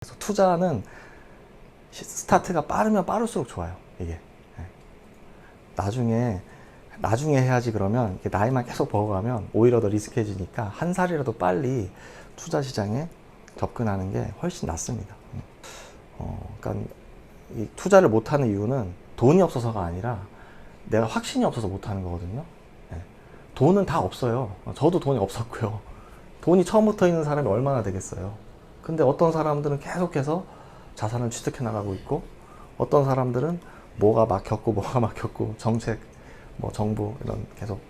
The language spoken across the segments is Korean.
그래서 투자는 스타트가 빠르면 빠를수록 좋아요. 이게 나중에 해야지. 그러면 이렇게 나이만 계속 먹어가면 오히려 더 리스크해지니까 한 살이라도 빨리 투자 시장에 접근하는 게 훨씬 낫습니다. 그러니까 이 투자를 못하는 이유는 돈이 없어서가 아니라 내가 확신이 없어서 못하는 거거든요. 돈은 다 없어요. 저도 돈이 없었고요. 돈이 처음부터 있는 사람이 얼마나 되겠어요. 근데 어떤 사람들은 계속해서 자산을 취득해 나가고 있고, 어떤 사람들은 뭐가 막혔고 정책, 뭐 정부 이런 계속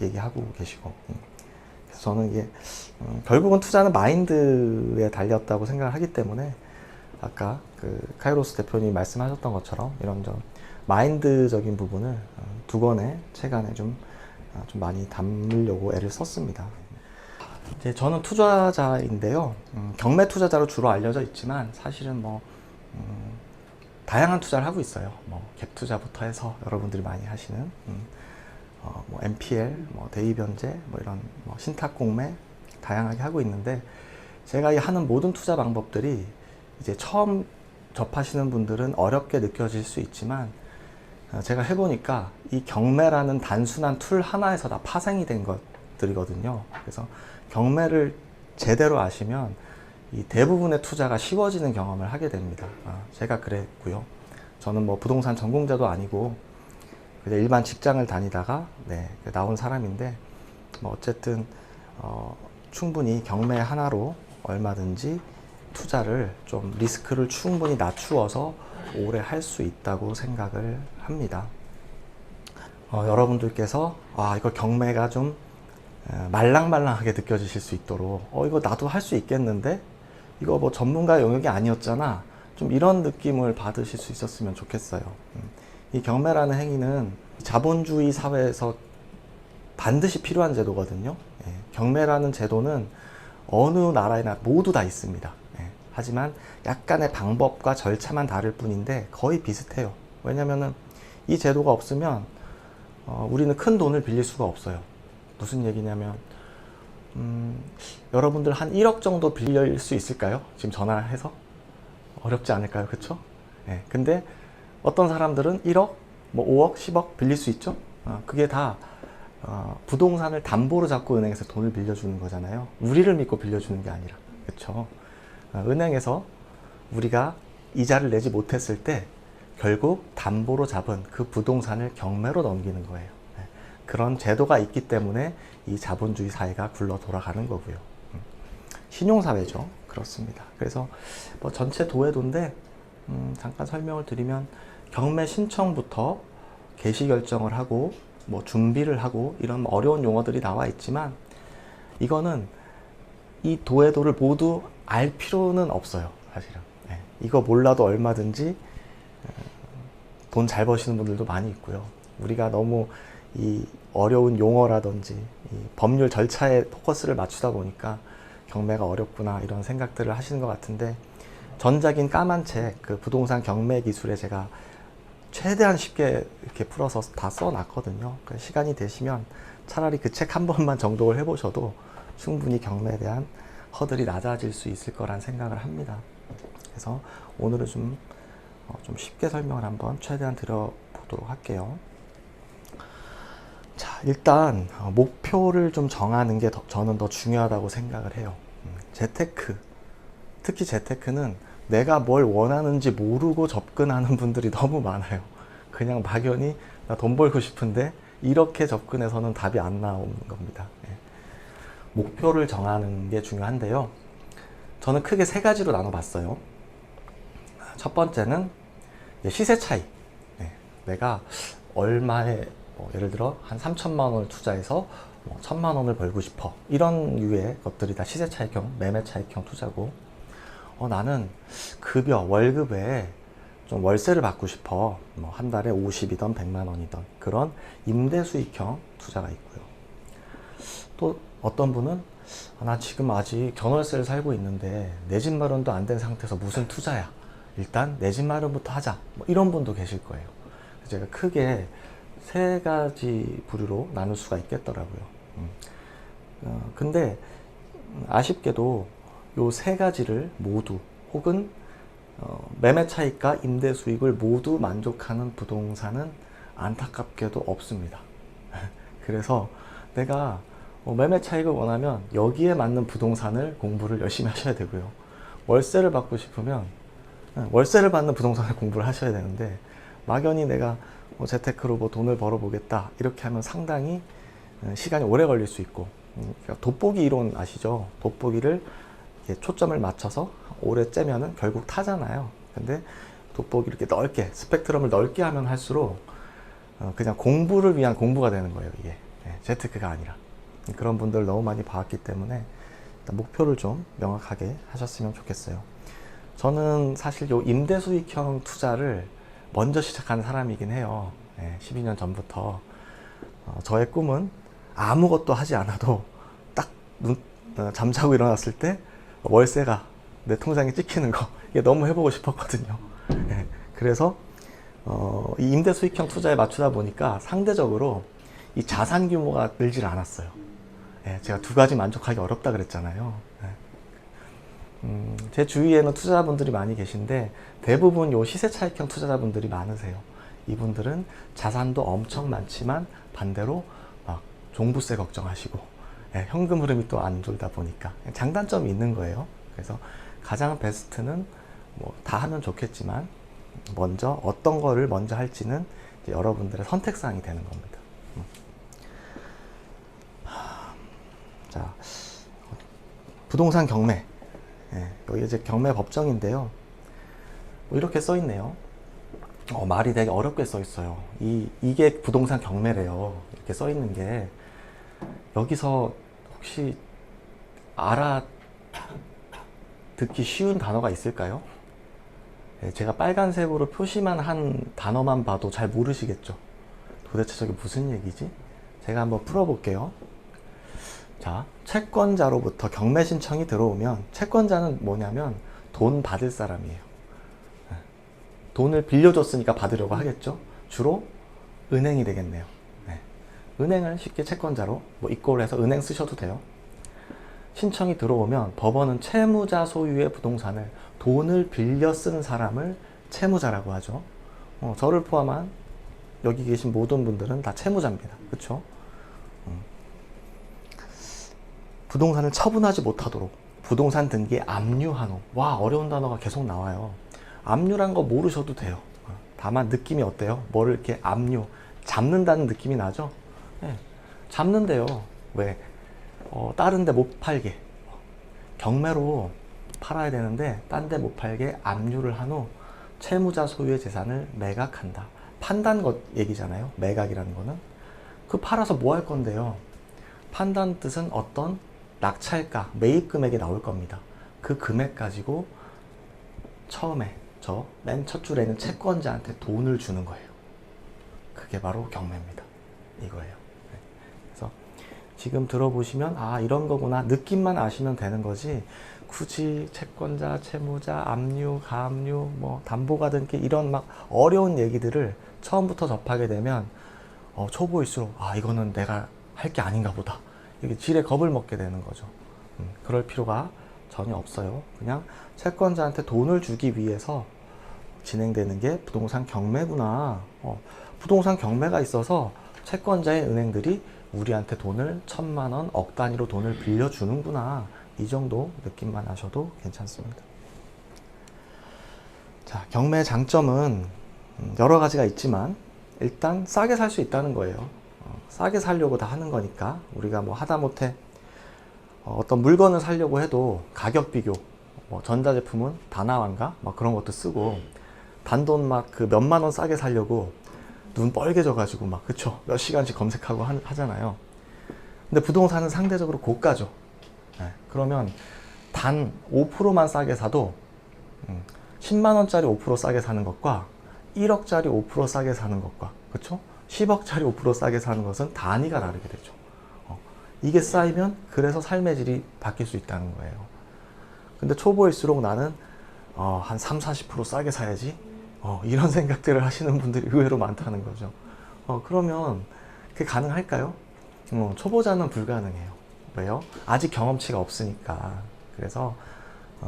얘기하고 계시고. 그래서 저는 이게 결국은 투자는 마인드에 달렸다고 생각을 하기 때문에, 아까 그 카이로스 대표님이 말씀하셨던 것처럼 이런 좀 마인드적인 부분을 두 권의 책 안에 좀 많이 담으려고 애를 썼습니다. 이제 저는 투자자인데요. 경매 투자자로 주로 알려져 있지만 사실은 다양한 투자를 하고 있어요. 갭 투자부터 해서 여러분들이 많이 하시는 MPL, 대입변제, 이런 신탁 공매 다양하게 하고 있는데, 제가 이 하는 모든 투자 방법들이 이제 처음 접하시는 분들은 어렵게 느껴질 수 있지만, 제가 해보니까 이 경매라는 단순한 툴 하나에서 다 파생이 된 것들이거든요. 그래서 경매를 제대로 아시면 이 대부분의 투자가 쉬워지는 경험을 하게 됩니다. 제가 그랬고요. 저는 부동산 전공자도 아니고 그냥 일반 직장을 다니다가 나온 사람인데, 어쨌든 충분히 경매 하나로 얼마든지 투자를 좀 리스크를 충분히 낮추어서 오래 할 수 있다고 생각을 합니다. 여러분들께서 이거 경매가 좀 말랑말랑하게 느껴지실 수 있도록 이거 나도 할 수 있겠는데, 이거 전문가 영역이 아니었잖아, 좀 이런 느낌을 받으실 수 있었으면 좋겠어요. 이 경매라는 행위는 자본주의 사회에서 반드시 필요한 제도거든요. 경매라는 제도는 어느 나라에나 모두 다 있습니다. 하지만 약간의 방법과 절차만 다를 뿐인데 거의 비슷해요. 왜냐면은 이 제도가 없으면 우리는 큰 돈을 빌릴 수가 없어요. 무슨 얘기냐면 여러분들 한 1억 정도 빌릴 수 있을까요? 지금 전화해서? 어렵지 않을까요? 그쵸? 근데 어떤 사람들은 1억, 5억, 10억 빌릴 수 있죠? 그게 다 부동산을 담보로 잡고 은행에서 돈을 빌려주는 거잖아요. 우리를 믿고 빌려주는 게 아니라. 그쵸? 은행에서 우리가 이자를 내지 못했을 때 결국 담보로 잡은 그 부동산을 경매로 넘기는 거예요. 그런 제도가 있기 때문에 이 자본주의 사회가 굴러 돌아가는 거고요. 신용사회죠. 그렇습니다. 그래서 전체 도해도인데 잠깐 설명을 드리면, 경매 신청부터 개시 결정을 하고 준비를 하고 이런 어려운 용어들이 나와 있지만, 이거는 이 도해도를 모두 알 필요는 없어요. 사실은 이거 몰라도 얼마든지 돈 잘 버시는 분들도 많이 있고요. 우리가 너무 이 어려운 용어라든지 이 법률 절차에 포커스를 맞추다 보니까 경매가 어렵구나 이런 생각들을 하시는 것 같은데, 전작인 까만 책, 그 부동산 경매 기술에 제가 최대한 쉽게 이렇게 풀어서 다 써놨거든요. 그러니까 시간이 되시면 차라리 그 책 한 번만 정독을 해보셔도 충분히 경매에 대한 허들이 낮아질 수 있을 거란 생각을 합니다. 그래서 오늘은 좀 쉽게 설명을 한번 최대한 드려보도록 할게요. 자, 일단 목표를 좀 정하는 게 저는 더 중요하다고 생각을 해요. 재테크, 특히 재테크는 내가 뭘 원하는지 모르고 접근하는 분들이 너무 많아요. 그냥 막연히 나 돈 벌고 싶은데 이렇게 접근해서는 답이 안 나오는 겁니다. 목표를 정하는 게 중요한데요. 저는 크게 세 가지로 나눠봤어요. 첫 번째는 시세 차이. 내가 얼마에 예를 들어 한 3천만 원을 투자해서 1,000만 원을 벌고 싶어. 이런 유의 것들이 다 시세 차익형, 매매 차익형 투자고, 나는 급여, 월급에 좀 월세를 받고 싶어. 한 달에 50이던 100만 원이던 그런 임대 수익형 투자가 있고요. 또 어떤 분은 나 지금 아직 전월세를 살고 있는데 내 집 마련도 안 된 상태에서 무슨 투자야, 일단 내 집 마련부터 하자, 이런 분도 계실 거예요. 제가 크게 세 가지 부류로 나눌 수가 있겠더라고요. 근데 아쉽게도 요 세 가지를 모두 혹은 매매 차익과 임대 수익을 모두 만족하는 부동산은 안타깝게도 없습니다. 그래서 내가 매매 차익을 원하면 여기에 맞는 부동산을 공부를 열심히 하셔야 되고요. 월세를 받고 싶으면 월세를 받는 부동산을 공부를 하셔야 되는데, 막연히 내가 재테크로 뭐 돈을 벌어보겠다 이렇게 하면 상당히 시간이 오래 걸릴 수 있고, 그러니까 돋보기 이론 아시죠? 돋보기를 초점을 맞춰서 오래 째면은 결국 타잖아요. 근데 돋보기를 이렇게 넓게, 스펙트럼을 넓게 하면 할수록 그냥 공부를 위한 공부가 되는 거예요. 이게 재테크가 아니라. 그런 분들 너무 많이 봐왔기 때문에 목표를 좀 명확하게 하셨으면 좋겠어요. 저는 사실 요 임대 수익형 투자를 먼저 시작한 사람이긴 해요. 12년 전부터. 저의 꿈은 아무것도 하지 않아도 딱 잠자고 일어났을 때 월세가 내 통장에 찍히는 거, 이게 너무 해보고 싶었거든요. 그래서 이 임대 수익형 투자에 맞추다 보니까 상대적으로 이 자산 규모가 늘질 않았어요. 제가 두 가지 만족하기 어렵다 그랬잖아요. 제 주위에는 투자자분들이 많이 계신데 대부분 요 시세 차익형 투자자분들이 많으세요. 이분들은 자산도 엄청 많지만 반대로 막 종부세 걱정하시고 현금 흐름이 또 안 돌다 보니까 장단점이 있는 거예요. 그래서 가장 베스트는 뭐 다 하면 좋겠지만 먼저 어떤 거를 먼저 할지는 이제 여러분들의 선택사항이 되는 겁니다. 자, 부동산 경매. 여기 이제 경매 법정인데요. 뭐 이렇게 써 있네요. 말이 되게 어렵게 써 있어요. 이게 부동산 경매래요. 이렇게 써 있는 게, 여기서 혹시 알아듣기 쉬운 단어가 있을까요? 제가 빨간색으로 표시만 한 단어만 봐도 잘 모르시겠죠? 도대체 저게 무슨 얘기지? 제가 한번 풀어볼게요. 자, 채권자로부터 경매 신청이 들어오면, 채권자는 뭐냐면 돈 받을 사람이에요. 돈을 빌려줬으니까 받으려고 하겠죠? 주로 은행이 되겠네요. 은행을 쉽게 채권자로 이꼴 해서 은행 쓰셔도 돼요. 신청이 들어오면 법원은 채무자 소유의 부동산을 돈을 빌려 쓴 사람을 채무자라고 하죠. 저를 포함한 여기 계신 모든 분들은 다 채무자입니다. 그렇죠? 부동산을 처분하지 못하도록 부동산 등기에 압류한 후, 와, 어려운 단어가 계속 나와요. 압류란 거 모르셔도 돼요. 다만 느낌이 어때요? 뭐를 이렇게 잡는다는 느낌이 나죠? 잡는데요. 왜? 다른 데 못 팔게, 경매로 팔아야 되는데 딴 데 못 팔게 압류를 한 후 채무자 소유의 재산을 매각한다. 판다는 것 얘기잖아요. 매각이라는 거는. 그 팔아서 뭐 할 건데요? 판다는 뜻은 어떤 낙찰가, 매입 금액이 나올 겁니다. 그 금액 가지고 처음에 맨 첫 줄에 있는 채권자한테 돈을 주는 거예요. 그게 바로 경매입니다. 이거예요. 그래서 지금 들어보시면 이런 거구나 느낌만 아시면 되는 거지, 굳이 채권자, 채무자, 압류, 가압류, 뭐 담보가 든 이런 막 어려운 얘기들을 처음부터 접하게 되면 초보일수록 이거는 내가 할 게 아닌가 보다, 이게 지레 겁을 먹게 되는 거죠. 그럴 필요가 전혀 없어요. 그냥 채권자한테 돈을 주기 위해서 진행되는 게 부동산 경매구나. 부동산 경매가 있어서 채권자인 은행들이 우리한테 돈을 1,000만 원, 억 단위로 돈을 빌려주는구나. 이 정도 느낌만 하셔도 괜찮습니다. 자, 경매의 장점은 여러 가지가 있지만 일단 싸게 살 수 있다는 거예요. 싸게 살려고 다 하는 거니까 우리가 뭐 하다못해 어떤 물건을 사려고 해도 가격 비교, 전자제품은 다나와인가 막 그런 것도 쓰고, 단돈 막 그 몇만 원 싸게 살려고 눈 뻘개져 가지고 막, 그쵸, 몇 시간씩 검색하고 하잖아요. 근데 부동산은 상대적으로 고가죠. 그러면 단 5%만 싸게 사도 10만 원짜리 5% 싸게 사는 것과 1억짜리 5% 싸게 사는 것과, 그쵸? 10억짜리 5% 싸게 사는 것은 단위가 다르게 되죠. 이게 쌓이면 그래서 삶의 질이 바뀔 수 있다는 거예요. 근데 초보일수록 나는 한 30-40% 싸게 사야지, 이런 생각들을 하시는 분들이 의외로 많다는 거죠. 그러면 그게 가능할까요? 초보자는 불가능해요. 왜요? 아직 경험치가 없으니까. 그래서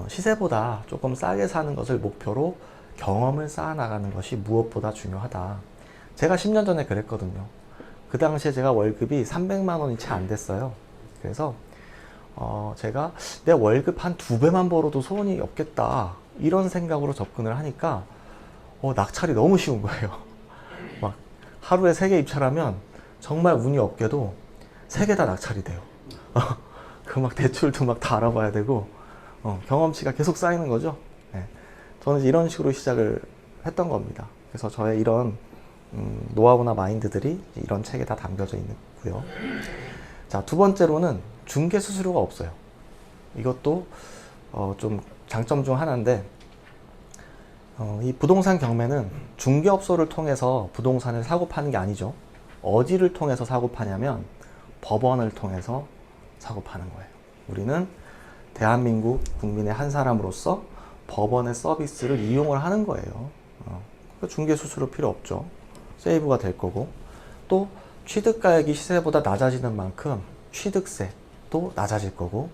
시세보다 조금 싸게 사는 것을 목표로 경험을 쌓아나가는 것이 무엇보다 중요하다. 제가 10년 전에 그랬거든요. 그 당시에 제가 월급이 300만 원이 채 안 됐어요. 그래서 제가 내 월급 한 2배만 벌어도 소원이 없겠다, 이런 생각으로 접근을 하니까 낙찰이 너무 쉬운 거예요. 막 하루에 3개 입찰하면 정말 운이 없게도 3개 다 낙찰이 돼요. 그 막 대출도 막 다 알아봐야 되고 경험치가 계속 쌓이는 거죠. 네. 저는 이런 식으로 시작을 했던 겁니다. 그래서 저의 이런 노하우나 마인드들이 이런 책에 다 담겨져 있고요. 자, 두 번째로는 중개 수수료가 없어요. 이것도 좀 장점 중 하나인데, 이 부동산 경매는 중개업소를 통해서 부동산을 사고 파는 게 아니죠. 어디를 통해서 사고 파냐면 법원을 통해서 사고 파는 거예요. 우리는 대한민국 국민의 한 사람으로서 법원의 서비스를 이용을 하는 거예요. 중개 수수료 필요 없죠. 세이브가 될 거고, 또 취득가액이 시세보다 낮아지는 만큼 취득세도 낮아질 거고,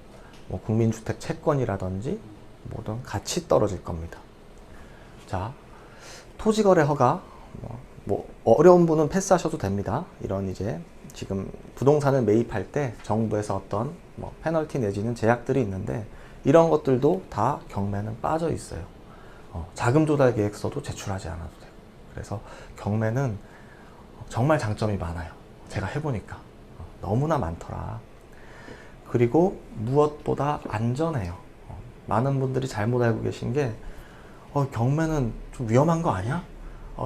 뭐 국민주택 채권이라든지 뭐든 같이 떨어질 겁니다. 자, 토지거래 허가, 뭐 어려운 분은 패스하셔도 됩니다. 이런 이제 지금 부동산을 매입할 때 정부에서 어떤 뭐 페널티 내지는 제약들이 있는데, 이런 것들도 다 경매는 빠져 있어요. 자금 조달 계획서도 제출하지 않아도 돼요. 그래서 경매는 정말 장점이 많아요. 제가 해보니까 너무나 많더라. 그리고 무엇보다 안전해요. 많은 분들이 잘못 알고 계신 게 경매는 좀 위험한 거 아니야?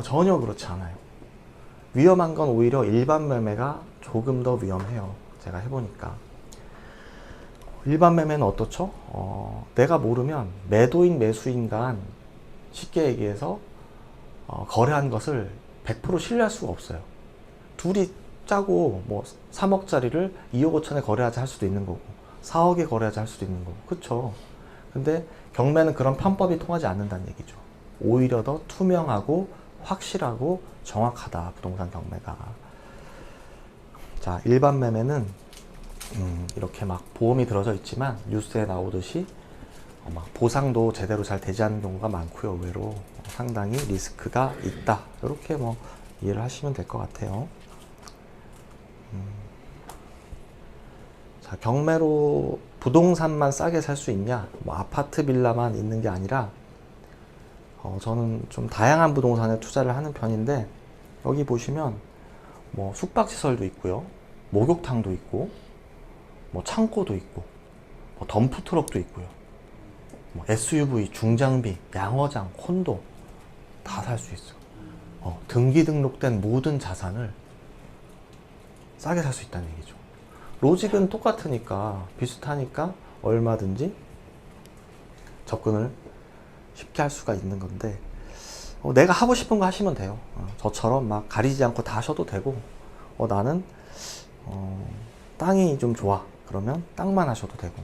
전혀 그렇지 않아요. 위험한 건 오히려 일반 매매가 조금 더 위험해요. 제가 해보니까. 일반 매매는 어떻죠? 내가 모르면 매도인 매수인 간 쉽게 얘기해서 거래한 것을 100% 신뢰할 수가 없어요. 둘이 짜고 뭐 3억짜리를 2억 5천에 거래하자 할 수도 있는 거고, 4억에 거래하자 할 수도 있는 거고, 그쵸? 근데 경매는 그런 편법이 통하지 않는다는 얘기죠. 오히려 더 투명하고 확실하고 정확하다, 부동산 경매가. 자, 일반 매매는 이렇게 막 보험이 들어져 있지만 뉴스에 나오듯이 막 보상도 제대로 잘 되지 않는 경우가 많고요. 의외로 상당히 리스크가 있다, 이렇게 뭐 이해를 하시면 될 것 같아요. 자, 경매로 부동산만 싸게 살 수 있냐, 뭐 아파트 빌라만 있는 게 아니라 저는 좀 다양한 부동산에 투자를 하는 편인데, 여기 보시면 뭐 숙박시설도 있고요, 목욕탕도 있고, 뭐 창고도 있고, 뭐 덤프트럭도 있고요, 뭐 SUV, 중장비, 양어장, 콘도 다 살 수 있어요. 등기 등록된 모든 자산을 싸게 살 수 있다는 얘기죠. 로직은 똑같으니까, 비슷하니까 얼마든지 접근을 쉽게 할 수가 있는 건데, 내가 하고 싶은 거 하시면 돼요. 저처럼 막 가리지 않고 다 하셔도 되고, 나는 땅이 좀 좋아, 그러면 땅만 하셔도 되고,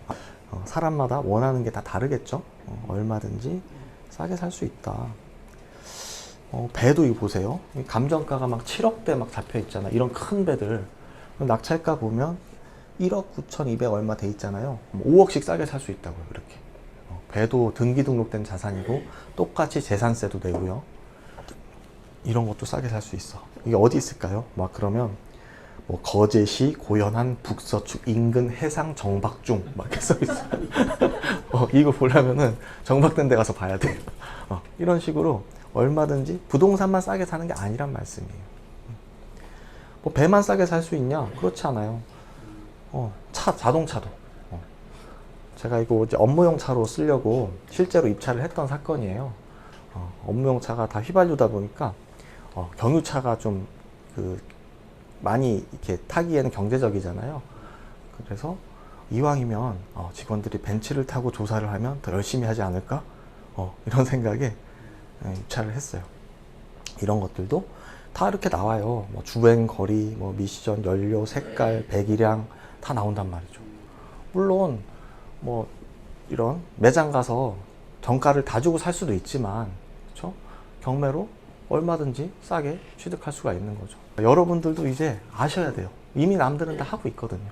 사람마다 원하는 게 다 다르겠죠. 얼마든지 싸게 살 수 있다. 배도 이거 보세요. 감정가가 막 7억대 막 잡혀 있잖아. 이런 큰 배들 낙찰가 보면 1억 9,200 얼마 돼 있잖아요. 5억씩 싸게 살 수 있다고요. 이렇게 배도 등기 등록된 자산이고 똑같이 재산세도 내고요. 이런 것도 싸게 살 수 있어. 이게 어디 있을까요? 막 그러면 뭐 거제시 고현한 북서축 인근 해상 정박중 막 이렇게 써 있어요. 이거 보려면은 정박된 데 가서 봐야 돼요. 이런 식으로 얼마든지 부동산만 싸게 사는 게 아니란 말씀이에요. 뭐 배만 싸게 살 수 있냐? 그렇지 않아요. 자동차도. 제가 이거 이제 업무용 차로 쓰려고 실제로 입찰을 했던 사건이에요. 업무용 차가 다 휘발유다 보니까 경유차가 좀 많이 이렇게 타기에는 경제적이잖아요. 그래서 이왕이면 직원들이 벤츠를 타고 조사를 하면 더 열심히 하지 않을까? 이런 생각에 입찰을 했어요. 이런 것들도 다 이렇게 나와요. 뭐 주행 거리, 뭐 미시전, 연료, 색깔, 배기량 다 나온단 말이죠. 물론 뭐 이런 매장 가서 정가를 다 주고 살 수도 있지만, 그렇죠? 경매로 얼마든지 싸게 취득할 수가 있는 거죠. 여러분들도 이제 아셔야 돼요. 이미 남들은 다 하고 있거든요.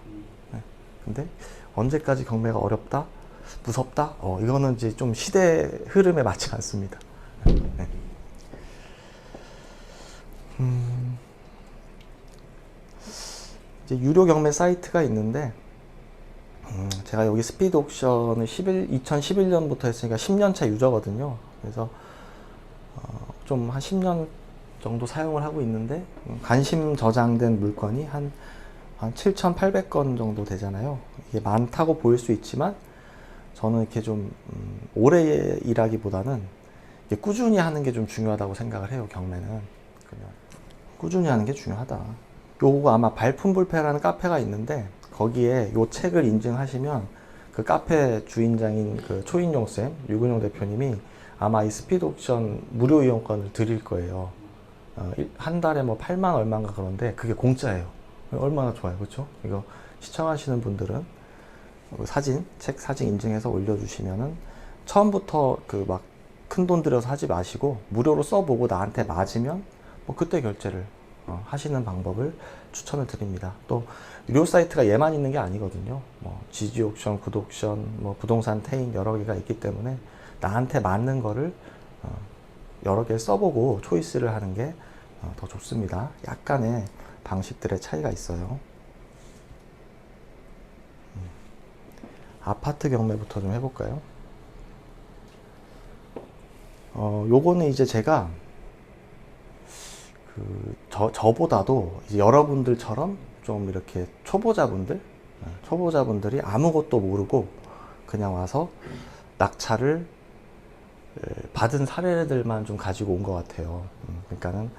근데 언제까지 경매가 어렵다? 무섭다? 이거는 이제 좀 시대 흐름에 맞지 않습니다. 네. 이제 유료 경매 사이트가 있는데, 제가 여기 스피드 옥션을 2011년부터 했으니까 10년차 유저거든요. 그래서 좀 한 10년 정도 사용을 하고 있는데, 관심 저장된 물건이 한 7,800건 정도 되잖아요. 이게 많다고 보일 수 있지만, 저는 이렇게 좀 오래 일하기보다는 꾸준히 하는 게 좀 중요하다고 생각을 해요. 경매는 그냥 꾸준히 하는 게 중요하다. 요거 아마 발품불패라는 카페가 있는데, 거기에 요 책을 인증하시면 그 카페 주인장인 그 초인용 쌤, 유근용 대표님이 아마 이 스피드 옥션 무료 이용권을 드릴 거예요. 한 달에 뭐 8만 얼마인가 그런데 그게 공짜예요. 얼마나 좋아요, 그렇죠? 이거 시청하시는 분들은 책 사진 인증해서 올려주시면은 처음부터 그 막 큰 돈 들여서 하지 마시고 무료로 써보고 나한테 맞으면 뭐 그때 결제를 하시는 방법을 추천을 드립니다. 또 유료 사이트가 얘만 있는 게 아니거든요. 뭐 지지옥션, 굿옥션, 뭐 부동산 태인 여러 개가 있기 때문에 나한테 맞는 거를 여러 개 써보고 초이스를 하는 게 더 좋습니다. 약간의 방식들의 차이가 있어요. 아파트 경매부터 좀 해볼까요? 요거는 이제 제가 저보다도 이제 여러분들처럼 좀 이렇게 초보자분들이 아무것도 모르고 그냥 와서 낙찰을 받은 사례들만 좀 가지고 온 것 같아요. 그러니까는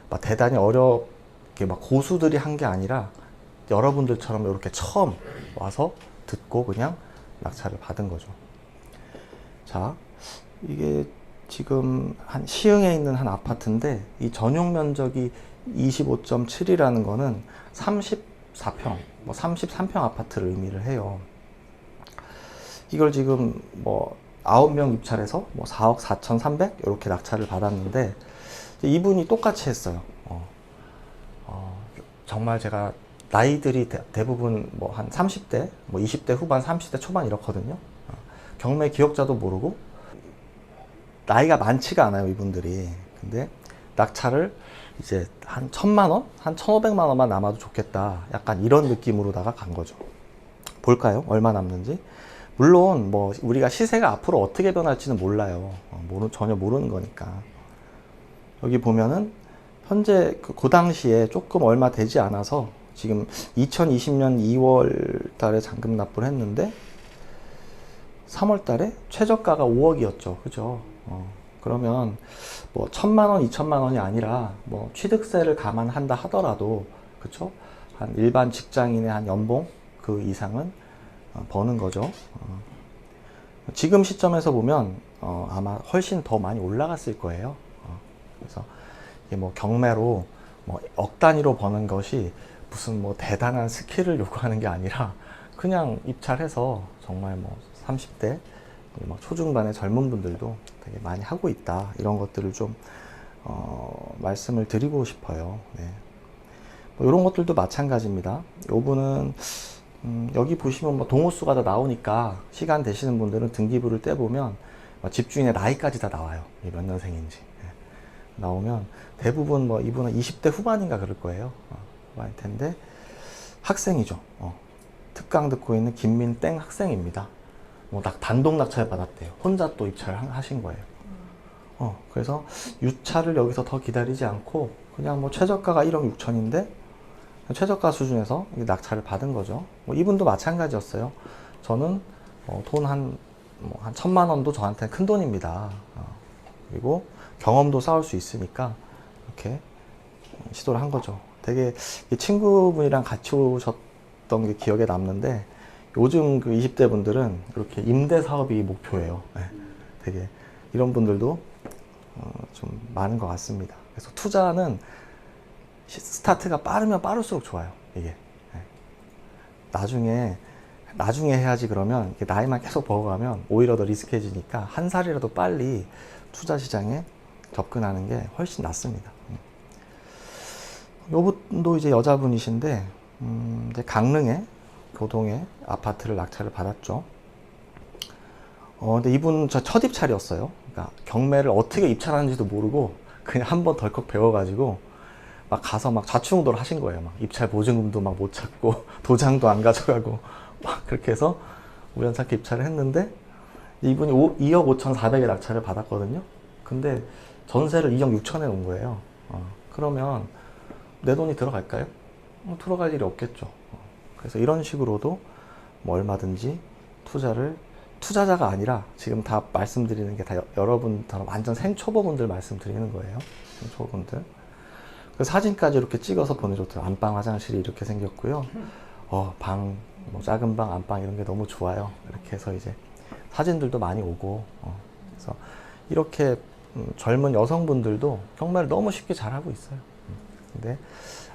막 대단히 어렵게 막 고수들이 한 게 아니라 여러분들처럼 이렇게 처음 와서 듣고 그냥 낙찰을 받은 거죠. 자, 이게 지금 한 시흥에 있는 한 아파트인데 이 전용 면적이 25.7이라는 거는 34평, 뭐 33평 아파트를 의미를 해요. 이걸 지금 뭐 9명 입찰해서 뭐 4억 4,300 이렇게 낙찰을 받았는데 이분이 똑같이 했어요. 정말 제가 나이들이 대부분 뭐 한 30대, 뭐 20대 후반, 30대 초반 이렇거든요. 경매 기억자도 모르고 나이가 많지가 않아요, 이분들이. 근데 낙찰을 이제 한 1,000만 원, 한 1,500만 원만 남아도 좋겠다. 약간 이런 느낌으로다가 간 거죠. 볼까요? 얼마 남는지. 물론 뭐 우리가 시세가 앞으로 어떻게 변할지는 몰라요. 전혀 모르는 거니까. 여기 보면은 현재 그 당시에 조금 얼마 되지 않아서 지금 2020년 2월 달에 잔금 납부를 했는데 3월 달에 최저가가 5억이었죠. 그죠? 그러면 뭐 1,000만 원, 2,000만 원이 아니라 뭐 취득세를 감안한다 하더라도 그쵸? 한 일반 직장인의 한 연봉 그 이상은 버는 거죠. 지금 시점에서 보면 아마 훨씬 더 많이 올라갔을 거예요. 그래서 이게 뭐 경매로 뭐 억 단위로 버는 것이 무슨 뭐 대단한 스킬을 요구하는 게 아니라 그냥 입찰해서 정말 뭐 30대 막 초중반의 젊은 분들도 되게 많이 하고 있다. 이런 것들을 좀 말씀을 드리고 싶어요. 네. 뭐 이런 것들도 마찬가지입니다. 요분은 여기 보시면 뭐 동호수가 다 나오니까 시간 되시는 분들은 등기부를 떼보면 집주인의 나이까지 다 나와요. 몇 년생인지. 네. 나오면 대부분 뭐 이분은 20대 후반인가 그럴 거예요. 후반일 텐데 학생이죠. 특강 듣고 있는 김민땡 학생입니다. 뭐 단독 낙찰 받았대요. 혼자 또 입찰하신 거예요. 그래서 유찰을 여기서 더 기다리지 않고 그냥 뭐 최저가가 1억 6천인데 최저가 수준에서 낙찰을 받은 거죠. 뭐 이분도 마찬가지였어요. 저는 돈 한 1,000만 원도 저한테 큰 돈입니다. 그리고 경험도 쌓을 수 있으니까 이렇게 시도를 한 거죠. 되게 친구분이랑 같이 오셨던 게 기억에 남는데 요즘 그 20대 분들은 이렇게 임대 사업이 목표예요. 네. 되게 이런 분들도 좀 많은 것 같습니다. 그래서 투자는 스타트가 빠르면 빠를수록 좋아요. 이게 나중에 해야지 그러면 나이만 계속 먹어가면 오히려 더 리스크해지니까 한 살이라도 빨리 투자 시장에 접근하는 게 훨씬 낫습니다. 요분도 이제 여자분이신데 이제 강릉에 교동에 아파트를 낙찰을 받았죠. 근데 이분 저 첫 입찰이었어요. 그러니까 경매를 어떻게 입찰하는지도 모르고 그냥 한 번 덜컥 배워가지고 막 가서 막 좌충우돌 하신 거예요. 막 입찰 보증금도 막 못 찾고 도장도 안 가져가고 막 그렇게 해서 우연찮게 입찰을 했는데 이분이 2억 5,400에 낙찰을 받았거든요. 근데 전세를 2억 6천에 놓은 거예요. 그러면 내 돈이 들어갈까요? 들어갈 일이 없겠죠. 그래서 이런 식으로도 뭐 얼마든지 투자자가 아니라 지금 다 말씀드리는 게 다 여러분처럼 완전 생초보분들 말씀드리는 거예요. 생초보분들. 그 사진까지 이렇게 찍어서 보내줬더라고요. 안방 화장실이 이렇게 생겼고요. 방, 뭐 작은 방, 안방 이런 게 너무 좋아요. 이렇게 해서 이제 사진들도 많이 오고. 그래서 이렇게 젊은 여성분들도 경매를 너무 쉽게 잘하고 있어요. 근데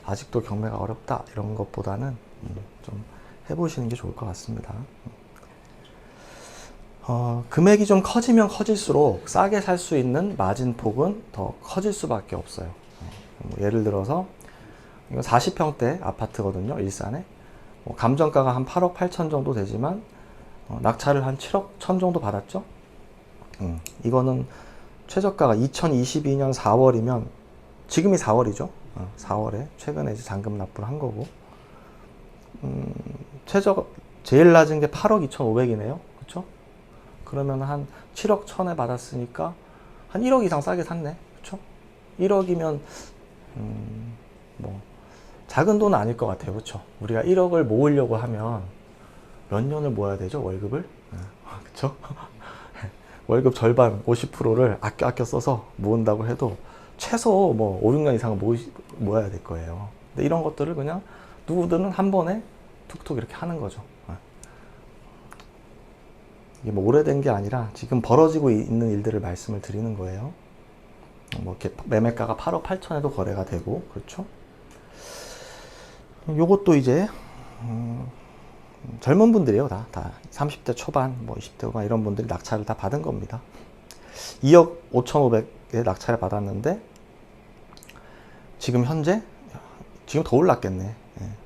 아직도 경매가 어렵다 이런 것보다는 좀 해보시는 게 좋을 것 같습니다. 금액이 좀 커지면 커질수록 싸게 살 수 있는 마진폭은 더 커질 수밖에 없어요. 뭐 예를 들어서 이거 40평대 아파트거든요. 일산에. 감정가가 한 8억 8천 정도 되지만 낙찰을 한 7억 1천 정도 받았죠. 이거는 최저가가 2022년 4월이면 지금이 4월이죠. 4월에 최근에 이제 잔금 납부를 한 거고 제일 낮은 게 8억 2,500이네요. 그렇죠? 그러면 한 7억 1천에 받았으니까 한 1억 이상 싸게 샀네. 그렇죠? 1억이면 뭐 작은 돈은 아닐 것 같아요. 그렇죠? 우리가 1억을 모으려고 하면 몇 년을 모아야 되죠? 월급을? 그렇죠? 월급 절반 50%를 아껴 써서 모은다고 해도 최소 뭐 5, 6년 이상은 모아야 될 거예요. 근데 이런 것들을 그냥 누구든 한 번에 툭툭 이렇게 하는 거죠. 이게 뭐 오래된 게 아니라 지금 벌어지고 있는 일들을 말씀을 드리는 거예요. 뭐 이렇게 매매가가 8억 8천에도 거래가 되고, 그렇죠? 요것도 이제 젊은 분들이에요. 다 30대 초반, 뭐 20대 후반 이런 분들이 낙찰을 다 받은 겁니다. 2억 5,500에 낙찰을 받았는데 지금 현재 지금 더 올랐겠네.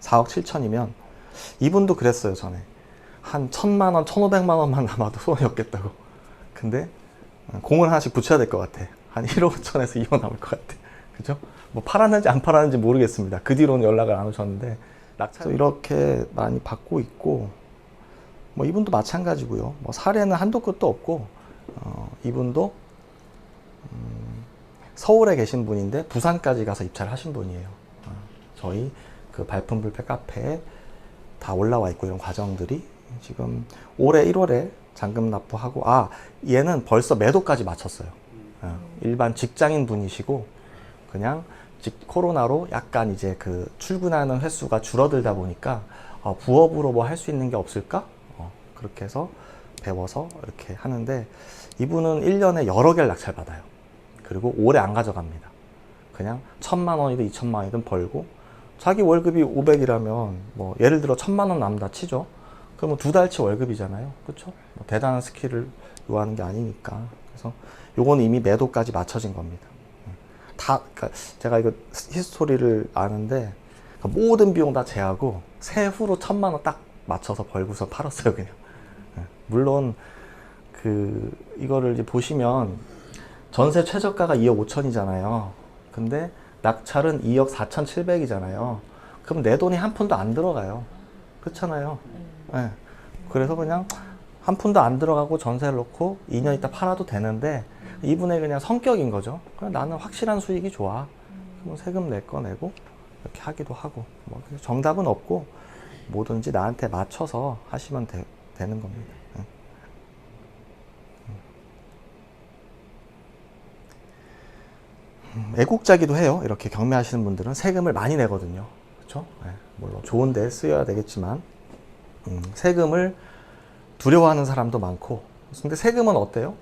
4억 7천이면 이분도 그랬어요. 전에 한 1,000만 원, 1,500만 원만 남아도 손이 없겠다고. 근데 공을 하나씩 붙여야 될 것 같아. 한 1억 5천에서 2억 남을 것 같아. 그죠? 뭐 팔았는지 안 팔았는지 모르겠습니다. 그 뒤로는 연락을 안 오셨는데 낙찰 이렇게 많이 받고 있고, 뭐 이분도 마찬가지고요. 뭐 사례는 한도 끝도 없고, 이분도 서울에 계신 분인데 부산까지 가서 입찰을 하신 분이에요. 저희 그 발품불패 카페에 다 올라와 있고 이런 과정들이 지금 올해 1월에 잔금 납부하고, 얘는 벌써 매도까지 마쳤어요. 일반 직장인 분이시고 그냥 코로나로 약간 이제 그 출근하는 횟수가 줄어들다 보니까 부업으로 뭐 할 수 있는 게 없을까? 그렇게 해서 배워서 이렇게 하는데 이분은 1년에 여러 개를 낙찰 받아요. 그리고 오래 안 가져갑니다. 그냥 1,000만 원이든 2,000만 원이든 벌고, 자기 월급이 500이라면 뭐 예를 들어 1,000만 원 남다 치죠. 그러면 2달치 월급이잖아요. 그렇죠? 뭐 대단한 스킬을 요하는 게 아니니까. 그래서 요거는 이미 매도까지 맞춰진 겁니다. 그러니까 제가 이거 히스토리를 아는데 모든 비용 다 제하고 세후로 1,000만 원 딱 맞춰서 벌고서 팔았어요. 그냥. 물론 이거를 이제 보시면 전세 최저가가 2억 5천이잖아요. 근데 낙찰은 2억 4,700이잖아요. 그럼 내 돈이 한 푼도 안 들어가요. 그렇잖아요. 네. 그래서 그냥 한 푼도 안 들어가고 전세를 놓고 2년 있다 팔아도 되는데 이분의 그냥 성격인 거죠. 그냥 나는 확실한 수익이 좋아. 그럼 세금 낼 거 내고 이렇게 하기도 하고. 뭐 정답은 없고 뭐든지 나한테 맞춰서 하시면 되는 겁니다. 애국자기도 해요. 이렇게 경매하시는 분들은 세금을 많이 내거든요. 그렇죠? 물론 좋은 데 쓰여야 되겠지만 세금을 두려워하는 사람도 많고. 근데 세금은 어때요?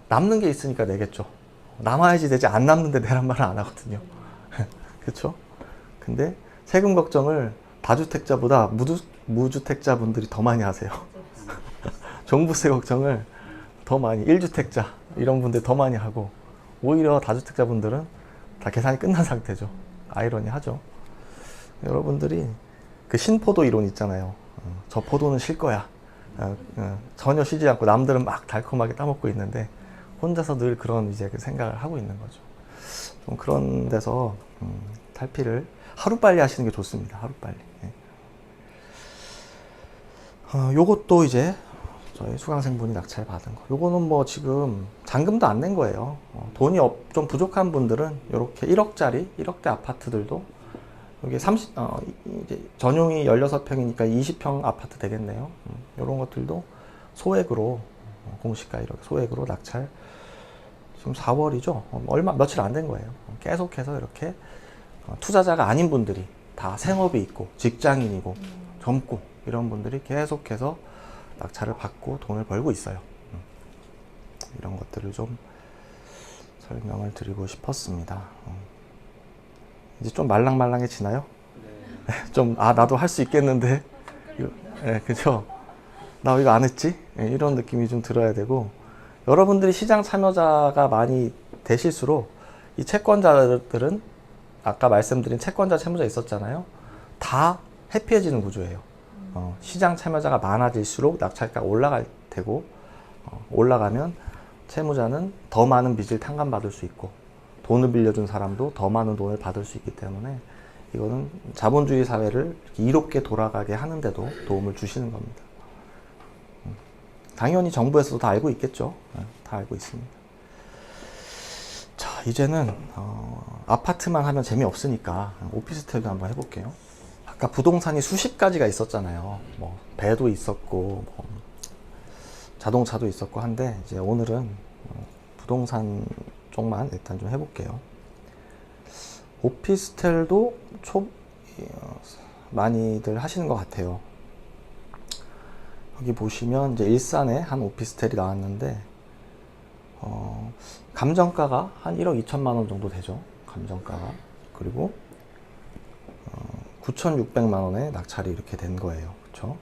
남는 게 있으니까 내겠죠. 남아야지 되지 안 남는데 내란 말을 안 하거든요. 그렇죠? 근데 세금 걱정을 다주택자보다 무주택자분들이 더 많이 하세요. 종부세 걱정을 더 많이 1주택자 이런 분들 더 많이 하고, 오히려 다주택자분들은 다 계산이 끝난 상태죠. 아이러니하죠. 여러분들이 그 신포도 이론 있잖아요. 저 포도는 실 거야. 전혀 쉬지 않고 남들은 막 달콤하게 따먹고 있는데 혼자서 늘 그런 이제 그 생각을 하고 있는 거죠. 좀 그런 데서 탈피를 하루빨리 하시는 게 좋습니다. 하루빨리. 요것도 이제 저희 수강생분이 낙찰 받은 거. 요거는 뭐 지금 잔금도 안 낸 거예요. 돈이 좀 부족한 분들은 이렇게 1억짜리, 1억대 아파트들도 여기 이제 전용이 16평이니까 20평 아파트 되겠네요. 이런 것들도 소액으로, 공시가 이렇게 소액으로 낙찰. 지금 4월이죠. 며칠 안 된 거예요. 계속해서 이렇게 투자자가 아닌 분들이 다 생업이 있고, 직장인이고, 젊고, 이런 분들이 계속해서 낙찰을 받고 돈을 벌고 있어요. 이런 것들을 좀 설명을 드리고 싶었습니다. 이제 좀 말랑말랑해지나요? 네. 좀, 나도 할 수 있겠는데. 네, 그죠? 나 이거 안 했지? 네, 이런 느낌이 좀 들어야 되고, 여러분들이 시장 참여자가 많이 되실수록 이 채권자들은 아까 말씀드린 채권자, 채무자 있었잖아요. 다 해피해지는 구조예요. 시장 참여자가 많아질수록 낙찰가가 올라갈 테고, 올라가면 채무자는 더 많은 빚을 탕감받을 수 있고, 돈을 빌려준 사람도 더 많은 돈을 받을 수 있기 때문에 이거는 자본주의 사회를 이롭게 돌아가게 하는데도 도움을 주시는 겁니다. 당연히 정부에서도 다 알고 있겠죠. 다 알고 있습니다. 자, 이제는 아파트만 하면 재미없으니까 오피스텔도 한번 해볼게요. 아까 부동산이 수십 가지가 있었잖아요. 뭐 배도 있었고 뭐 자동차도 있었고 한데 이제 오늘은 부동산 쪽만 일단 좀 해볼게요. 오피스텔도 많이들 하시는 것 같아요. 여기 보시면 이제 일산에 한 오피스텔이 나왔는데 감정가가 한 1억 2천만 원 정도 되죠. 감정가가. 그리고 9,600만 원에 낙찰이 이렇게 된 거예요. 그렇죠?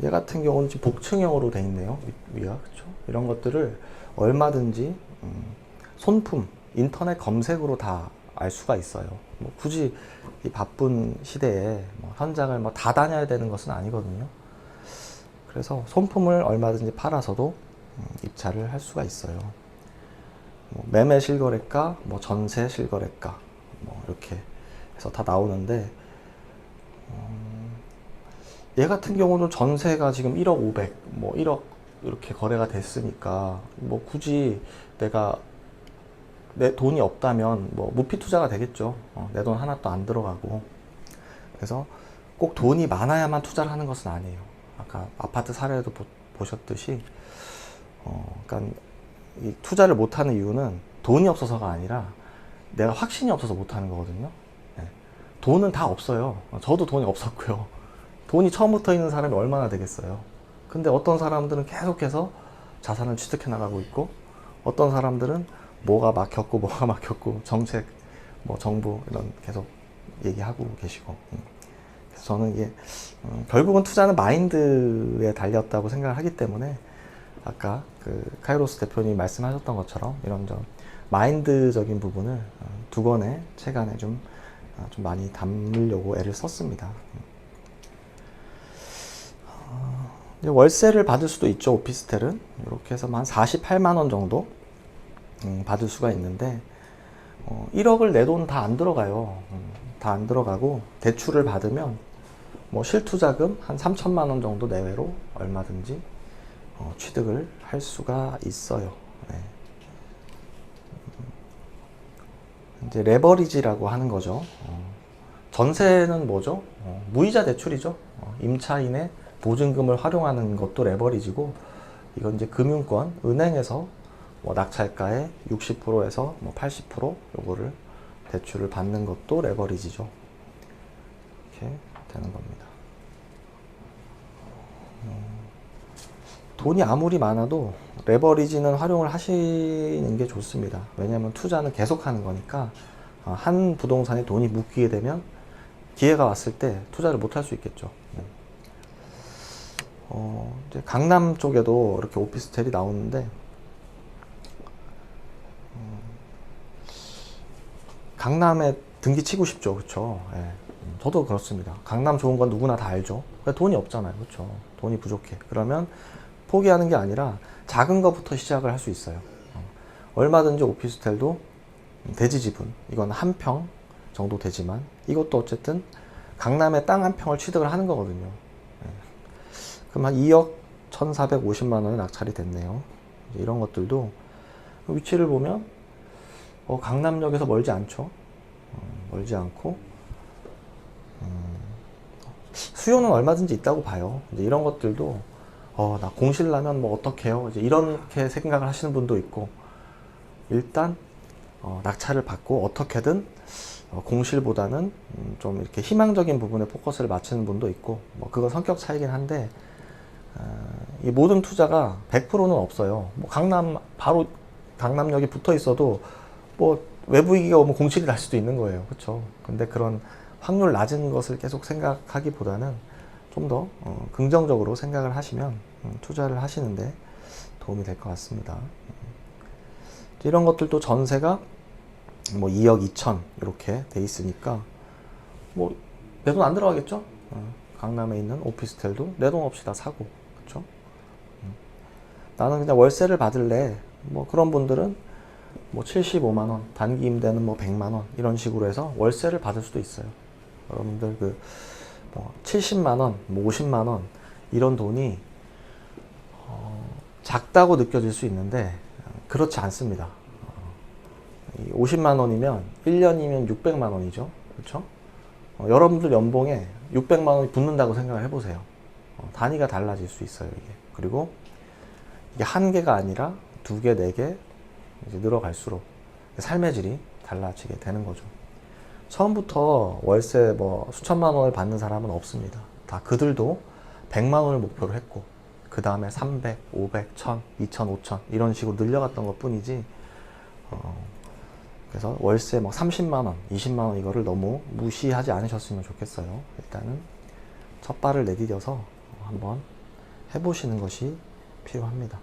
얘 같은 경우는 지금 복층형으로 돼 있네요. 위가. 그렇죠? 이런 것들을 얼마든지 손품, 인터넷 검색으로 다 알 수가 있어요. 뭐 굳이 이 바쁜 시대에 뭐 현장을 뭐 다 다녀야 되는 것은 아니거든요. 그래서 손품을 얼마든지 팔아서도 입찰을 할 수가 있어요. 뭐 매매 실거래가, 뭐 전세 실거래가, 뭐 이렇게 해서 다 나오는데 얘 같은 경우는 전세가 지금 1억 500, 뭐 1억 이렇게 거래가 됐으니까 뭐 굳이 내가 내 돈이 없다면 뭐 무피 투자가 되겠죠. 내 돈 하나도 안 들어가고. 그래서 꼭 돈이 많아야만 투자를 하는 것은 아니에요. 아까 아파트 사례도 보셨듯이 그러니까 이 투자를 못하는 이유는 돈이 없어서가 아니라 내가 확신이 없어서 못하는 거거든요. 네. 돈은 다 없어요. 저도 돈이 없었고요. 돈이 처음부터 있는 사람이 얼마나 되겠어요. 근데 어떤 사람들은 계속해서 자산을 취득해 나가고 있고, 어떤 사람들은 뭐가 막혔고 정책, 뭐 정부 이런 계속 얘기하고 계시고. 그래서 저는 이게 결국은 투자는 마인드에 달렸다고 생각을 하기 때문에 아까 그 카이로스 대표님이 말씀하셨던 것처럼 이런 좀 마인드적인 부분을 두 권의 책 안에 좀 많이 담으려고 애를 썼습니다. 월세를 받을 수도 있죠. 오피스텔은 이렇게 해서 한 48만 원 정도 받을 수가 있는데 1억을 내 돈 다 안 들어가요. 다 안 들어가고 대출을 받으면 뭐 실투자금 한 3천만 원 정도 내외로 얼마든지 취득을 할 수가 있어요. 네. 이제 레버리지라고 하는 거죠. 전세는 뭐죠? 무이자 대출이죠. 임차인의 보증금을 활용하는 것도 레버리지고, 이건 이제 금융권, 은행에서 뭐 낙찰가의 60%에서 뭐 80% 요거를 대출을 받는 것도 레버리지죠. 이렇게 되는 겁니다. 돈이 아무리 많아도 레버리지는 활용을 하시는 게 좋습니다. 왜냐하면 투자는 계속 하는 거니까 한 부동산에 돈이 묶이게 되면 기회가 왔을 때 투자를 못 할 수 있겠죠. 이제 강남 쪽에도 이렇게 오피스텔이 나오는데 강남에 등기 치고 싶죠. 그렇죠? 예. 저도 그렇습니다. 강남 좋은 건 누구나 다 알죠. 돈이 없잖아요. 그렇죠? 돈이 부족해. 그러면 포기하는 게 아니라 작은 것부터 시작을 할 수 있어요. 얼마든지 오피스텔도 대지 지분, 이건 한 평 정도 되지만 이것도 어쨌든 강남에 땅 한 평을 취득을 하는 거거든요. 그럼 한 2억 1,450만 원에 낙찰이 됐네요. 이런 것들도 위치를 보면 강남역에서 멀지 않죠. 멀지 않고 수요는 얼마든지 있다고 봐요. 이제 이런 것들도 나 공실 나면 뭐 어떡해요? 이제 이렇게 생각을 하시는 분도 있고, 일단 낙찰을 받고 어떻게든 공실보다는 좀 이렇게 희망적인 부분에 포커스를 맞추는 분도 있고, 뭐 그건 성격 차이긴 한데, 이 모든 투자가 100%는 없어요. 뭐 바로 강남역이 붙어 있어도 뭐 외부 위기가 오면 공실이 날 수도 있는 거예요. 그렇죠? 근데 그런 확률 낮은 것을 계속 생각하기보다는 좀 더 긍정적으로 생각을 하시면 투자를 하시는데 도움이 될 것 같습니다. 이런 것들도 전세가 뭐 2억 2천 이렇게 돼 있으니까 뭐 내 돈 안 들어가겠죠? 강남에 있는 오피스텔도 내 돈 없이 다 사고, 그렇죠? 나는 그냥 월세를 받을래. 뭐 그런 분들은 뭐 75만 원, 단기 임대는 뭐 100만 원 이런 식으로 해서 월세를 받을 수도 있어요. 여러분들 뭐 70만 원, 뭐 50만 원 이런 돈이 작다고 느껴질 수 있는데 그렇지 않습니다. 50만 원이면 1년이면 600만 원이죠. 그렇죠? 여러분들 연봉에 600만 원이 붙는다고 생각을 해보세요. 단위가 달라질 수 있어요, 이게. 그리고 이게 한 개가 아니라 2개, 4개 이제 늘어갈수록 삶의 질이 달라지게 되는 거죠. 처음부터 월세 뭐 수천만 원을 받는 사람은 없습니다. 다 그들도 100만 원을 목표로 했고, 그 다음에 300, 500, 1000, 2000, 5000 이런 식으로 늘려갔던 것 뿐이지, 그래서 월세 뭐 30만 원, 20만 원 이거를 너무 무시하지 않으셨으면 좋겠어요. 일단은 첫 발을 내디뎌서 한번 해보시는 것이 필요합니다.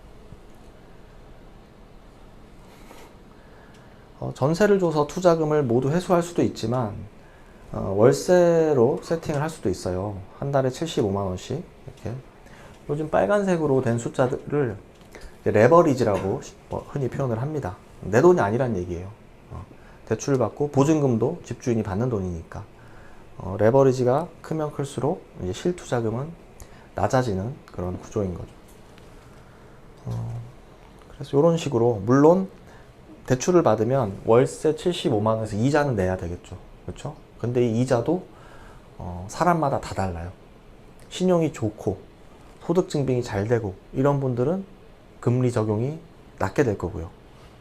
전세를 줘서 투자금을 모두 회수할 수도 있지만 월세로 세팅을 할 수도 있어요. 한 달에 75만 원씩 이렇게. 요즘 빨간색으로 된 숫자들을 레버리지라고 흔히 표현을 합니다. 내 돈이 아니란 얘기예요. 대출을 받고 보증금도 집주인이 받는 돈이니까. 레버리지가 크면 클수록 이제 실투자금은 낮아지는 그런 구조인 거죠. 그래서 이런 식으로, 물론 대출을 받으면 월세 75만 원에서 이자는 내야 되겠죠. 그렇죠? 근데 이 이자도 사람마다 다 달라요. 신용이 좋고 소득 증빙이 잘 되고 이런 분들은 금리 적용이 낮게 될 거고요.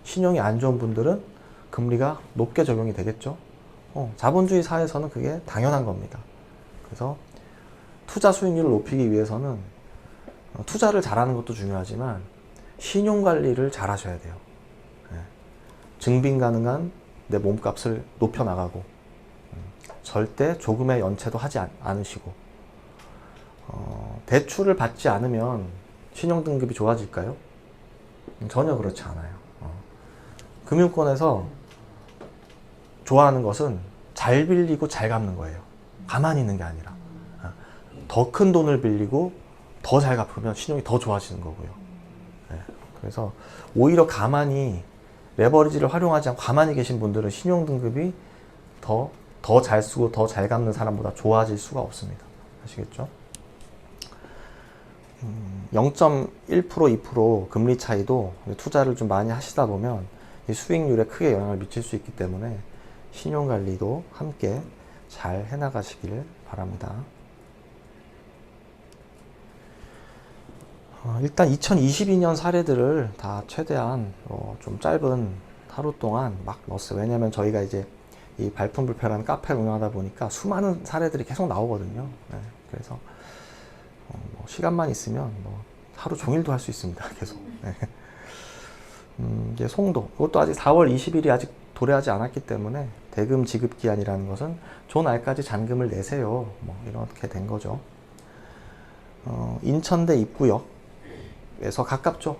신용이 안 좋은 분들은 금리가 높게 적용이 되겠죠. 자본주의 사회에서는 그게 당연한 겁니다. 그래서 투자 수익률을 높이기 위해서는 투자를 잘하는 것도 중요하지만 신용 관리를 잘 하셔야 돼요. 증빙 가능한 내 몸값을 높여 나가고, 절대 조금의 연체도 하지 않으시고, 대출을 받지 않으면 신용 등급이 좋아질까요? 전혀 그렇지 않아요. 금융권에서 좋아하는 것은 잘 빌리고 잘 갚는 거예요. 가만히 있는 게 아니라. 더 큰 돈을 빌리고 더 잘 갚으면 신용이 더 좋아지는 거고요. 그래서 오히려 가만히 레버리지를 활용하지 않고 가만히 계신 분들은 신용 등급이 더 잘 쓰고 더 잘 갚는 사람보다 좋아질 수가 없습니다. 아시겠죠? 0.1% 2% 금리 차이도 투자를 좀 많이 하시다 보면 이 수익률에 크게 영향을 미칠 수 있기 때문에 신용 관리도 함께 잘 해나가시길 바랍니다. 일단 2022년 사례들을 다 최대한 좀 짧은 하루 동안 막 넣었어요. 왜냐면 저희가 이제 이 발품불패라는 카페를 운영하다 보니까 수많은 사례들이 계속 나오거든요. 그래서 뭐 시간만 있으면 뭐 하루 종일도 할 수 있습니다. 계속. 이제 송도, 이것도 아직 4월 20일이 아직 도래하지 않았기 때문에 대금 지급 기한이라는 것은 조 날까지 잔금을 내세요. 뭐 이렇게 된 거죠. 인천대 입구역에서 가깝죠.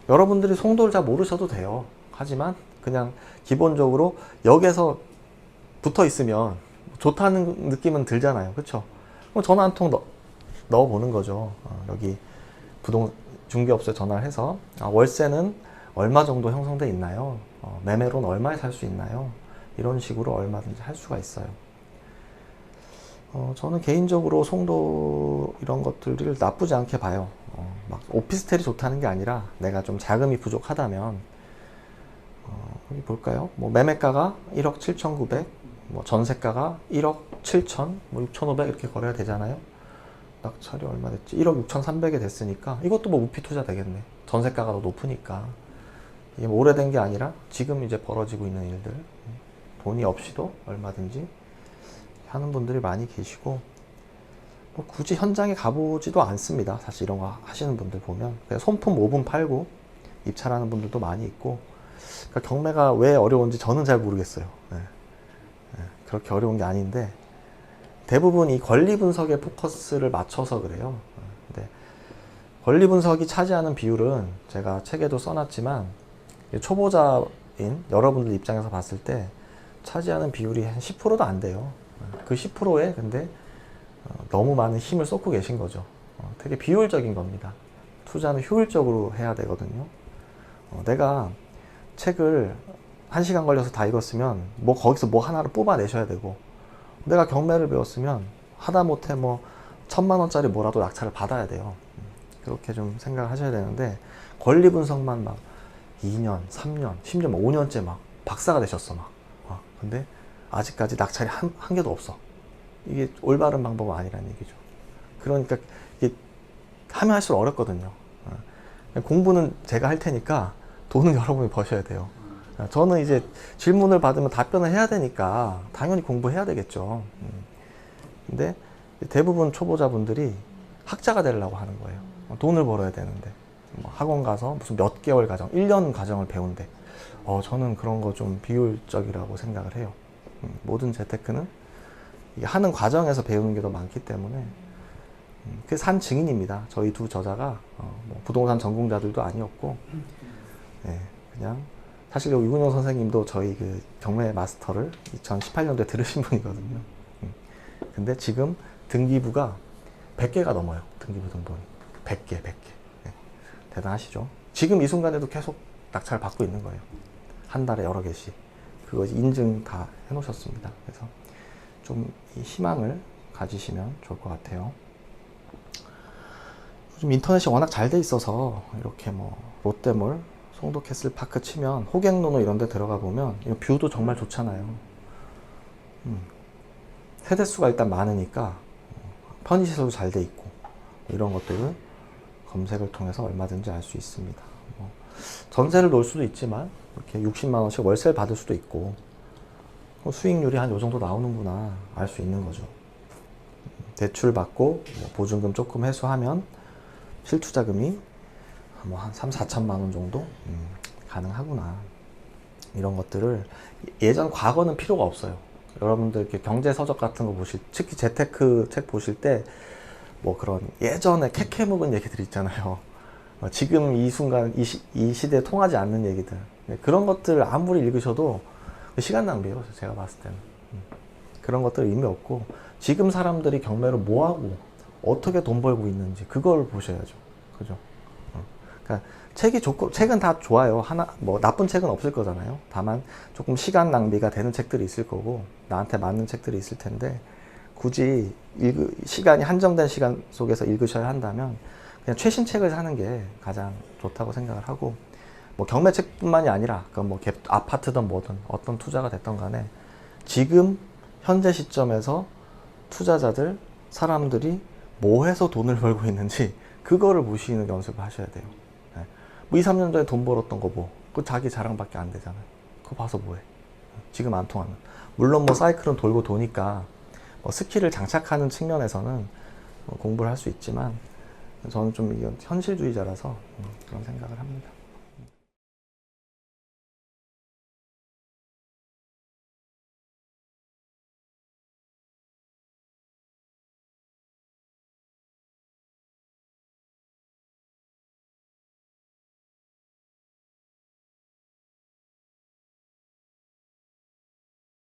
여러분들이 송도를 잘 모르셔도 돼요. 하지만 그냥 기본적으로 역에서 붙어 있으면 좋다는 느낌은 들잖아요. 그쵸? 그럼 전화 한 통 넣어보는 거죠. 여기 중개업소에 전화를 해서 월세는 얼마 정도 형성돼 있나요? 매매로는 얼마에 살 수 있나요? 이런 식으로 얼마든지 할 수가 있어요. 저는 개인적으로 송도 이런 것들을 나쁘지 않게 봐요. 막 오피스텔이 좋다는 게 아니라 내가 좀 자금이 부족하다면 여기 볼까요? 뭐 매매가가 1억 7,900, 뭐 전세가가 1억 7천, 뭐 6,500 이렇게 거래가 되잖아요. 낙찰이 얼마 됐지? 1억 6,300에 됐으니까 이것도 뭐 우피 투자 되겠네. 전세가가 더 높으니까. 이게 뭐 오래된 게 아니라 지금 이제 벌어지고 있는 일들, 돈이 없이도 얼마든지 하는 분들이 많이 계시고, 뭐 굳이 현장에 가보지도 않습니다. 사실 이런 거 하시는 분들 보면 그냥 손품 5분 팔고 입찰하는 분들도 많이 있고. 그러니까 경매가 왜 어려운지 저는 잘 모르겠어요. 그렇게 어려운 게 아닌데 대부분 이 권리 분석에 포커스를 맞춰서 그래요. 근데 권리 분석이 차지하는 비율은 제가 책에도 써놨지만 초보자인 여러분들 입장에서 봤을 때 차지하는 비율이 한 10%도 안 돼요. 그 10%에 근데 너무 많은 힘을 쏟고 계신 거죠. 되게 비효율적인 겁니다. 투자는 효율적으로 해야 되거든요. 내가 책을 1시간 걸려서 다 읽었으면 뭐 거기서 뭐 하나를 뽑아내셔야 되고, 내가 경매를 배웠으면 하다못해 뭐 1,000만 원짜리 뭐라도 낙찰을 받아야 돼요. 그렇게 좀 생각을 하셔야 되는데 권리 분석만 막 2년, 3년, 심지어 막 5년째 막 박사가 되셨어 막. 근데 아직까지 낙찰이 한 개도 없어. 이게 올바른 방법은 아니라는 얘기죠. 그러니까 이게 하면 할수록 어렵거든요. 공부는 제가 할 테니까 돈은 여러분이 버셔야 돼요. 저는 이제 질문을 받으면 답변을 해야 되니까 당연히 공부해야 되겠죠. 근데 대부분 초보자분들이 학자가 되려고 하는 거예요. 돈을 벌어야 되는데 뭐 학원 가서 무슨 몇 개월 과정, 1년 과정을 배운대. 저는 그런 거 좀 비효율적이라고 생각을 해요. 모든 재테크는 하는 과정에서 배우는 게 더 많기 때문에 그게 산 증인입니다. 저희 두 저자가 뭐 부동산 전공자들도 아니었고, 그냥 사실 유근영 선생님도 저희 그 경매 마스터를 2018년도에 들으신 분이거든요. 근데 지금 등기부가 100개가 넘어요. 등기부 등본이 100개. 대단하시죠? 지금 이 순간에도 계속 낙찰 받고 있는 거예요. 한 달에 여러 개씩. 그거 인증 다 해놓으셨습니다. 그래서 좀 이 희망을 가지시면 좋을 것 같아요. 요즘 인터넷이 워낙 잘 돼 있어서 이렇게 뭐 롯데몰, 송도 캐슬파크 치면 호갱노노 이런 데 들어가 보면 이 뷰도 정말 좋잖아요. 세대수가 일단 많으니까 편의시설도 잘 돼 있고 이런 것들을 검색을 통해서 얼마든지 알 수 있습니다. 전세를 놓을 수도 있지만 이렇게 60만 원씩 월세를 받을 수도 있고 수익률이 한 요 정도 나오는구나 알 수 있는 거죠. 대출 받고 뭐 보증금 조금 해소하면 실투자금이 뭐 한 3, 4천만 원 정도 가능하구나. 이런 것들을 예전 과거는 필요가 없어요. 여러분들 이렇게 경제서적 같은 거 보실, 특히 재테크 책 보실 때 뭐 그런 예전에 캐캐 묵은 얘기들 있잖아요. 지금 이 순간 이 시대에 통하지 않는 얘기들, 그런 것들 아무리 읽으셔도 시간 낭비예요. 제가 봤을 때는 그런 것들 의미 없고 지금 사람들이 경매로 뭐 하고 어떻게 돈 벌고 있는지 그걸 보셔야죠. 그죠? 그러니까 책은 다 좋아요. 뭐 나쁜 책은 없을 거잖아요. 다만 조금 시간 낭비가 되는 책들이 있을 거고 나한테 맞는 책들이 있을 텐데 굳이 시간이 한정된 시간 속에서 읽으셔야 한다면 그냥 최신 책을 사는 게 가장 좋다고 생각을 하고, 뭐 경매책뿐만이 아니라 그건 뭐 아파트든 뭐든 어떤 투자가 됐던 간에 지금 현재 시점에서 투자자들, 사람들이 뭐 해서 돈을 벌고 있는지 그거를 보시는 연습을 하셔야 돼요. 뭐 2, 3년 전에 돈 벌었던 거 뭐 그거 자기 자랑밖에 안 되잖아요. 그거 봐서 뭐해. 지금 안 통하면. 물론 뭐 사이클은 돌고 도니까 뭐 스킬을 장착하는 측면에서는 공부를 할 수 있지만 저는 좀 현실주의자라서 그런 생각을 합니다.